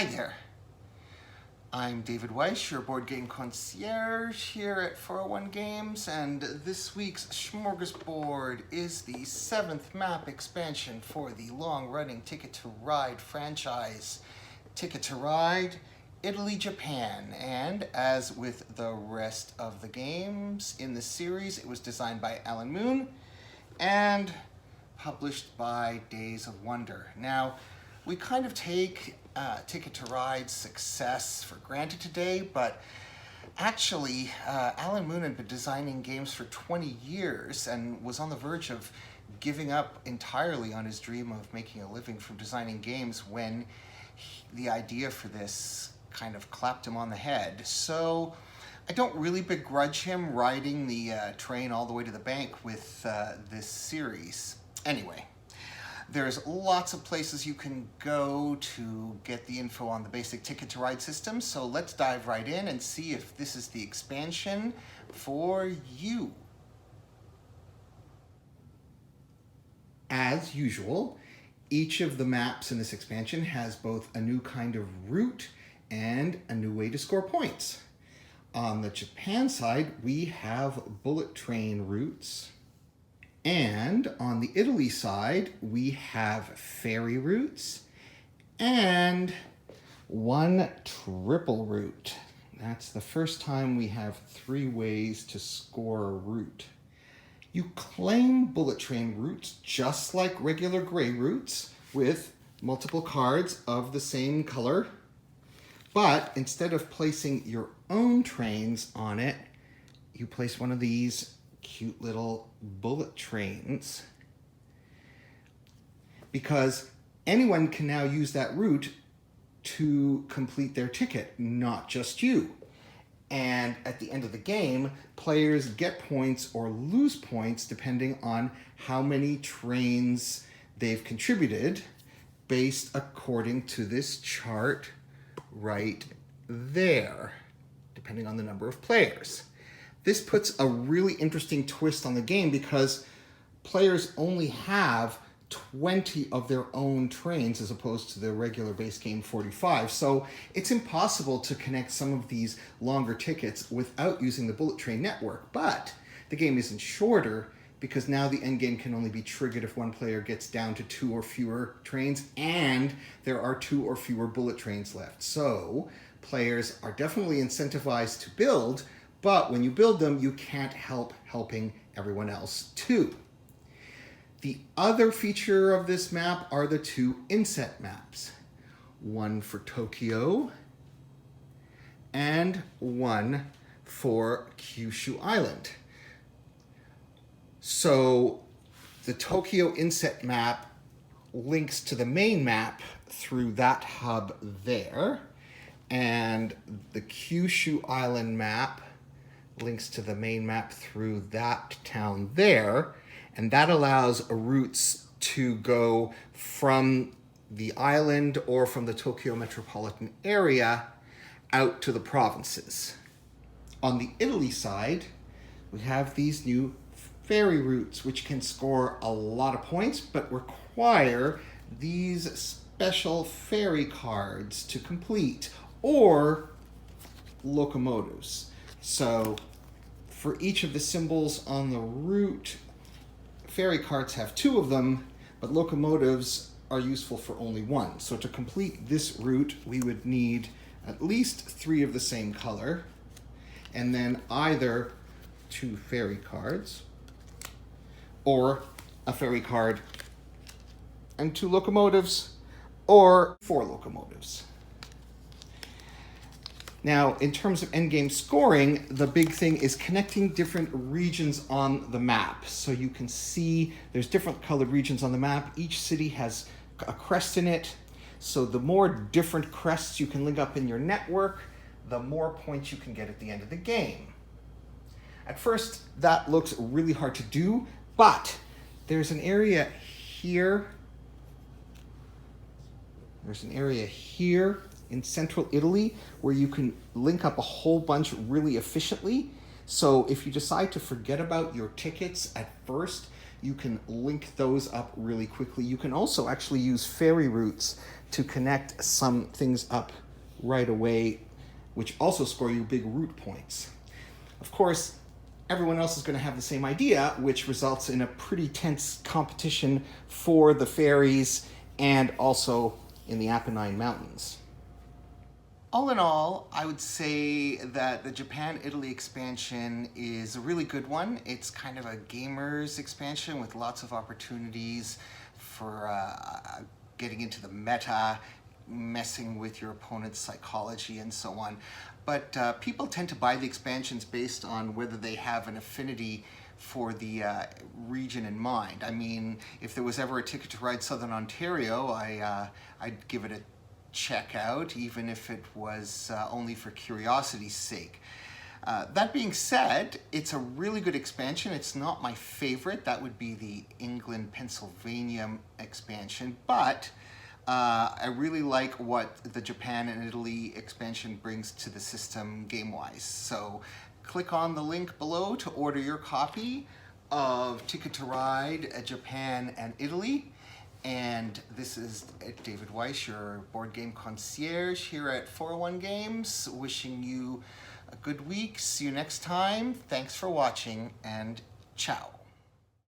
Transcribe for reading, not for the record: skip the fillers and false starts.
Hi there. I'm David Weiss, your board game concierge here at 401 Games, and this week's Smorgasboard is the 7th map expansion for the long-running Ticket to Ride franchise. Ticket to Ride, Italy, Japan, and as with the rest of the games in the series, it was designed by Alan Moon and published by Days of Wonder. Now, we kind of take Ticket to Ride's success for granted today, but actually Alan Moon had been designing games for 20 years and was on the verge of giving up entirely on his dream of making a living from designing games when the idea for this kind of clapped him on the head. So I don't really begrudge him riding the train all the way to the bank with this series. Anyway, there's lots of places you can go to get the info on the basic Ticket to Ride system, so let's dive right in and see if this is the expansion for you. As usual, each of the maps in this expansion has both a new kind of route and a new way to score points. On the Japan side, we have bullet train routes. And on the Italy side, we have ferry routes and one triple route. That's the first time we have 3 ways to score a route. You claim bullet train routes just like regular gray routes with multiple cards of the same color, but instead of placing your own trains on it, you place one of these cute little bullet trains, because anyone can now use that route to complete their ticket, not just you. And at the end of the game, players get points or lose points depending on how many trains they've contributed, based according to this chart right there, depending on the number of players. This puts a really interesting twist on the game because players only have 20 of their own trains as opposed to the regular base game 45. So it's impossible to connect some of these longer tickets without using the bullet train network. But the game isn't shorter because now the end game can only be triggered if one player gets down to 2 or fewer trains and there are 2 or fewer bullet trains left. So players are definitely incentivized to build, but when you build them, you can't help helping everyone else too. The other feature of this map are the 2 inset maps. One for Tokyo and one for Kyushu Island. So the Tokyo inset map links to the main map through that hub there, and the Kyushu Island map links to the main map through that town there, and that allows routes to go from the island or from the Tokyo metropolitan area out to the provinces. On the Italy side, we have these new ferry routes, which can score a lot of points, but require these special ferry cards to complete, or locomotives. So for each of the symbols on the route, ferry cards have 2 of them, but locomotives are useful for only 1. So to complete this route, we would need at least 3 of the same color, and then either 2 ferry cards, or a ferry card and 2 locomotives, or 4 locomotives. Now, in terms of endgame scoring, the big thing is connecting different regions on the map. So you can see there's different colored regions on the map. Each city has a crest in it. So the more different crests you can link up in your network, the more points you can get at the end of the game. At first, that looks really hard to do, but there's an area here. There's an area here in central Italy where you can link up a whole bunch really efficiently. So if you decide to forget about your tickets at first, you can link those up really quickly. You can also actually use ferry routes to connect some things up right away, which also score you big route points. Of course, everyone else is going to have the same idea, which results in a pretty tense competition for the ferries and also in the Apennine Mountains. All in all, I would say that the Japan-Italy expansion is a really good one. It's kind of a gamer's expansion with lots of opportunities for getting into the meta, messing with your opponent's psychology and so on. But people tend to buy the expansions based on whether they have an affinity for the region in mind. I mean, if there was ever a Ticket to Ride Southern Ontario, I'd give it a check out, even if it was only for curiosity's sake. That being said, it's a really good expansion. It's not my favorite. That would be the England-Pennsylvania expansion, but I really like what the Japan and Italy expansion brings to the system game-wise. So click on the link below to order your copy of Ticket to Ride Japan and Italy. And this is David Weiss, your board game concierge here at 401 Games, wishing you a good week. See you next time. Thanks for watching, and ciao.